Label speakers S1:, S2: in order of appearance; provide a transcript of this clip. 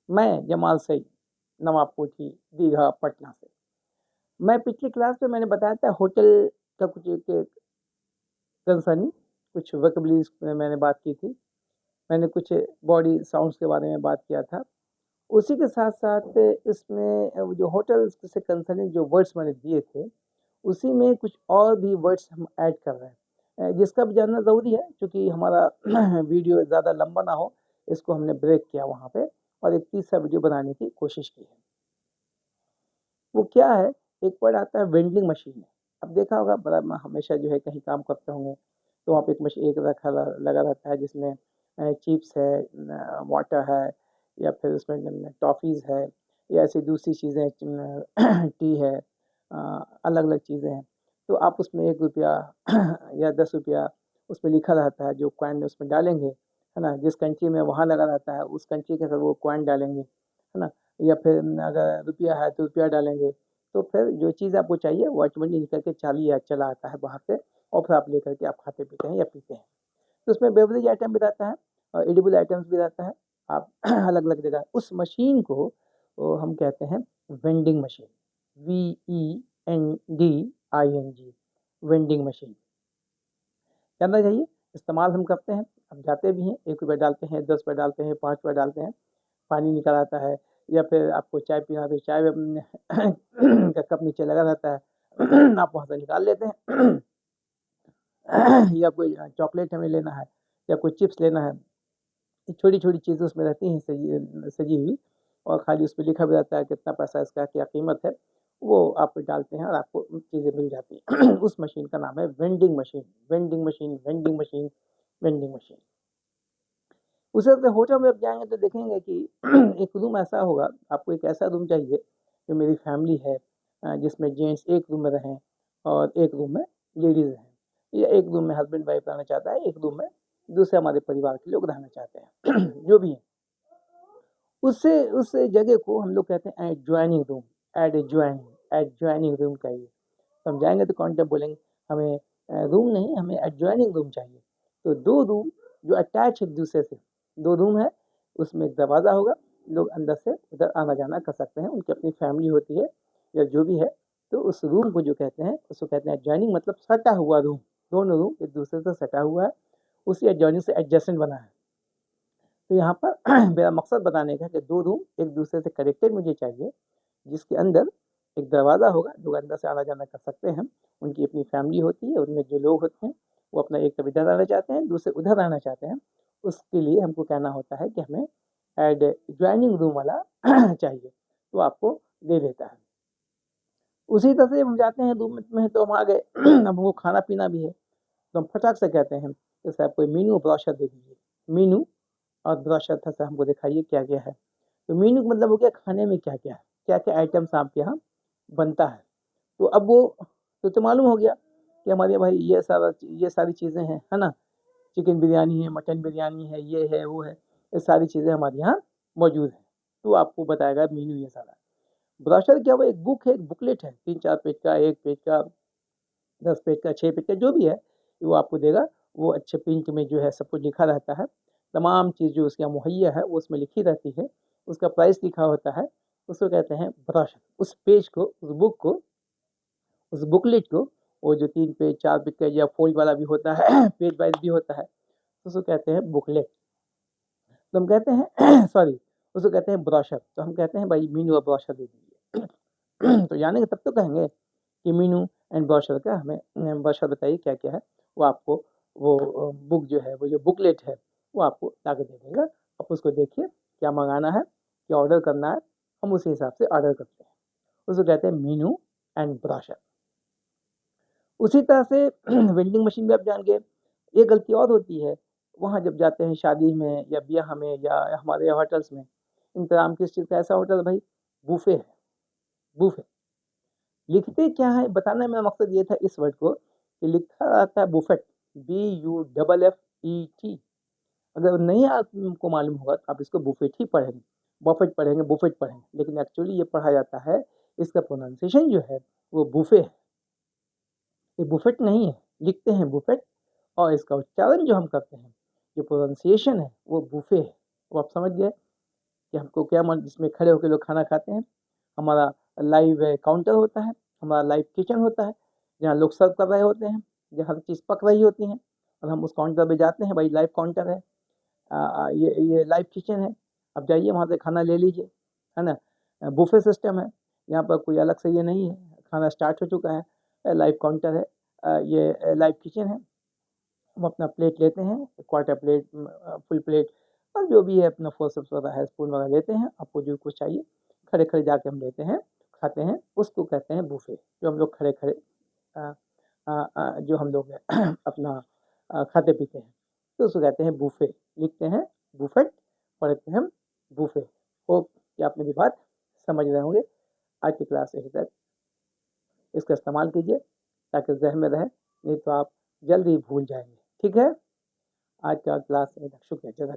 S1: मैं जमाल सईद, नवाब कोठी, दीघा, पटना से। मैं पिछली क्लास में मैंने बताया था होटल का कुछ एक कंसर्निंग कुछ वोकैब्युलरीज़ में मैंने बात की थी। मैंने कुछ बॉडी साउंड्स के बारे में बात किया था। उसी के साथ-साथ इसमें जो होटल्स से कंसर्निंग जो वर्ड्स मैंने दिए थे, उसी में कुछ और भी वर्ड्स हम ऐड कर रहे हैं। जिसका भी जानना ज़रूरी है क्योंकि हमारा वीडियो ज़्यादा लंबा ना हो, इसको हमने ब्रेक किया वहाँ पे और एक तीसरा वीडियो बनाने की कोशिश की है। वो क्या है, एक वर्ड आता है वेंडिंग मशीन। अब देखा होगा बड़ा हमेशा जो है कहीं काम करते होंगे, तो वहाँ पे एक रखा लगा रहता है जिसमें चिप्स है, वाटर है या फिर उसमें टॉफ़ीज़ है या ऐसी दूसरी चीज़ें टी है, अलग-अलग चीज़ें हैं। तो आप उसमें ₹1 या ₹10 उसमें लिखा रहता है, जो कॉइन उसमें डालेंगे, है ना? जिस कंट्री में वहाँ लगा रहता है, उस कंट्री के अंदर वो कॉइन डालेंगे, है ना? या फिर अगर रुपया है तो रुपया डालेंगे, तो फिर जो चीज़ आपको चाहिए वो ऑटोमेटिक निकल के चाली या चला आता है बाहर से और फिर आप लेकर के आप खाते-पीते हैं या पीते हैं। तो उसमें बेवरेज आइटम भी रहता है और एडिबल आइटम्स भी रहता है। आप अलग-अलग जगह उस मशीन को हम कहते हैं vending machine, vending vending machine. जानना चाहिए, इस्तेमाल हम करते हैं, हम जाते भी हैं, ₹1 डालते हैं, ₹10 डालते हैं, ₹5 डालते हैं, पानी निकल आता है या फिर आपको चाय पीना है तो चाय का कप नीचे लगा रहता है, आप वहाँ से निकाल लेते हैं। या कोई चॉकलेट हमें लेना है या कोई चिप्स लेना है, ये छोटी-छोटी चीज़ें उसमें रहती हैं सजी सजी हुई और खाली उसपे लिखा भी रहता है कितना पैसा इसका, क्या कीमत है, वो आप डालते हैं और आपको चीज़ें मिल जाती हैं। उस मशीन का नाम है vending machine, vending machine, vending machine, vending machine. उसी तरह से होटल में आप जाएँगे तो देखेंगे कि एक रूम ऐसा होगा, आपको एक ऐसा रूम चाहिए, जो मेरी फैमिली है जिसमें जेंट्स एक रूम में रहें और एक रूम में लेडीज़ रहें। या एक रूम में हस्बैंड-वाइफ रहना चाहता है, एक रूम में दूसरे हमारे परिवार के लोग रहना चाहते हैं, जो भी है। उस जगह को हम लोग कहते हैं एडजॉइनिंग रूम, एडजॉइनिंग रूम चाहिए। तो हम जाएँगे तो काउंटर बोलेंगे हमें रूम नहीं, हमें एडजॉइनिंग रूम चाहिए। तो 2 रूम जो अटैच है एक-दूसरे से, 2 रूम है, उसमें एक दरवाज़ा होगा, लोग अंदर से उधर आना-जाना कर सकते हैं, उनकी अपनी फैमिली होती है या जो भी है, तो उस रूम को जो कहते हैं, उसको कहते हैं एडजॉइनिंग मतलब सटा हुआ रूम, दोनों रूम एक-दूसरे से सटा हुआ है, उसी एडजॉइनिंग से एडजेसेंट बना है। तो यहाँ पर मेरा मकसद बताने का है कि 2 रूम एक-दूसरे से कनेक्टेड मुझे चाहिए, जिसके अंदर एक दरवाज़ा होगा, लोग अंदर से आना-जाना कर सकते हैं। उनकी अपनी फैमिली होती है, उनमें जो लोग होते हैं, वो अपना एक कभी इधर आना चाहते हैं, दूसरे उधर आना चाहते हैं। उसके लिए हमको कहना होता है कि हमें एडजॉइनिंग रूम वाला चाहिए, तो आपको दे देता है। उसी तरह से हम जाते हैं रूम में तो हम आ गए, अब हमको खाना-पीना भी है, तो हम फटाक से कहते हैं कि साहब कोई मेनू ब्रोशर दे दीजिए। मेनू और ब्रोशर था सर हमको दिखाइए क्या-क्या है। तो मेनू का मतलब हो गया खाने में क्या-क्या है, क्या-क्या आइटम्स आपके यहाँ बनता है। तो अब वो तो मालूम हो गया कि हमारे यहाँ भाई ये सारी चीज़ें हैं, है ना? चिकन बिरयानी है, मटन बिरयानी है, ये है, वो है, ये सारी चीज़ें हमारे यहाँ मौजूद हैं। तो आपको बताएगा मेनू ये सारा। ब्रोशर क्या हुआ एक बुक है, एक बुकलेट है, 3-4 पेज का, 1 पेज का, 10 पेज का, 6 पेज का जो भी है, वो आपको देगा। वो अच्छे प्रिंट में जो है सब कुछ लिखा रहता है। तमाम चीज़ जो उसके यहाँ मुहैया है, वो उसमें लिखी रहती है। उसका प्राइस लिखा होता है, उसको कहते हैं ब्रोशर। उस पेज को, उस बुक को, उस बुकलेट को, वो जो 3 पेज, 4 पेज का या फ़ोल्ड वाला भी होता है, पेज वाइज़ भी होता है, उसको कहते हैं बुकलेट। तो हम कहते हैं सॉरी, उसको कहते हैं ब्रोशर। तो हम कहते हैं भाई मीनू और ब्रोशर दे दीजिए। तो जानेंगे तब तो कहेंगे कि मीनू एंड ब्रोशर का हमें ब्रोशर बताइए क्या-क्या है? वो आपको वो बुक जो है, वो जो बुकलेट है, वो आपको ला के दे देगा। आप उसको देखिए, क्या मँगाना है, क्या ऑर्डर करना है, हम उसी हिसाब से ऑर्डर करते हैं। उसको कहते हैं मीनू एंड ब्रोशर। उसी तरह से वेंडिंग मशीन भी आप जान गए। एक गलती और होती है, वहाँ जब जाते हैं शादी में या ब्याह में या हमारे यहाँ होटल्स में, इंतज़ाम किस चीज़ का ऐसा होटल भाई बुफ़े है, बुफ़े। लिखते क्या है बताना मेरा मकसद ये था इस वर्ड को कि लिखा रहता है बुफेट, BUFFET। अगर नहीं आपको मालूम होगा तो आप इसको बुफेट ही पढ़ेंगे, बफेट पढ़ेंगे, बुफेट पढ़ेंगे, लेकिन एक्चुअली ये पढ़ा जाता है, इसका प्रोनाउंसिएशन जो है वो बुफे है, ये बुफेट नहीं है। लिखते हैं बुफेट और इसका उच्चारण जो हम करते हैं, जो प्रोनाउंसिएशन है वो बुफे है। वो आप समझ गए? कि हमको क्या मन जिसमें खड़े होकर लोग खाना खाते हैं। हमारा लाइव काउंटर होता है, हमारा लाइव किचन होता है, जहाँ लोग सर्व कर रहे होते हैं, जहाँ हर चीज़ पक रही होती हैं और हम उस काउंटर पे जाते हैं, भाई लाइव काउंटर है, ये लाइव किचन है, अब जाइए वहाँ से खाना ले लीजिए, है ना। बुफे सिस्टम है, यहाँ पर कोई अलग से ये नहीं है, खाना स्टार्ट हो चुका है, लाइव काउंटर है, ये लाइव किचन है। हम अपना प्लेट लेते हैं, क्वार्टर प्लेट, फुल प्लेट और जो भी है अपना फोर्सेप्स वगैरह है, स्पून वगैरह लेते हैं, आपको जो कुछ चाहिए खड़े खड़े जाके हम लेते हैं, खाते हैं, उसको कहते हैं बुफे। जो हम लोग खड़े खड़े जो हम लोग अपना खाते पीते हैं, तो उसको कहते हैं बुफे। लिखते हैं बुफेट, पढ़ते हैं हम बुफे। होप कि आप मेरी बात समझ रहे होंगे। आज की क्लास यहीं तक, इसका इस्तेमाल कीजिए ताकि जहन में रहे, नहीं तो आप जल्दी भूल जाएंगे। ठीक है, आज का क्लास यहीं तक। शुक्रिया।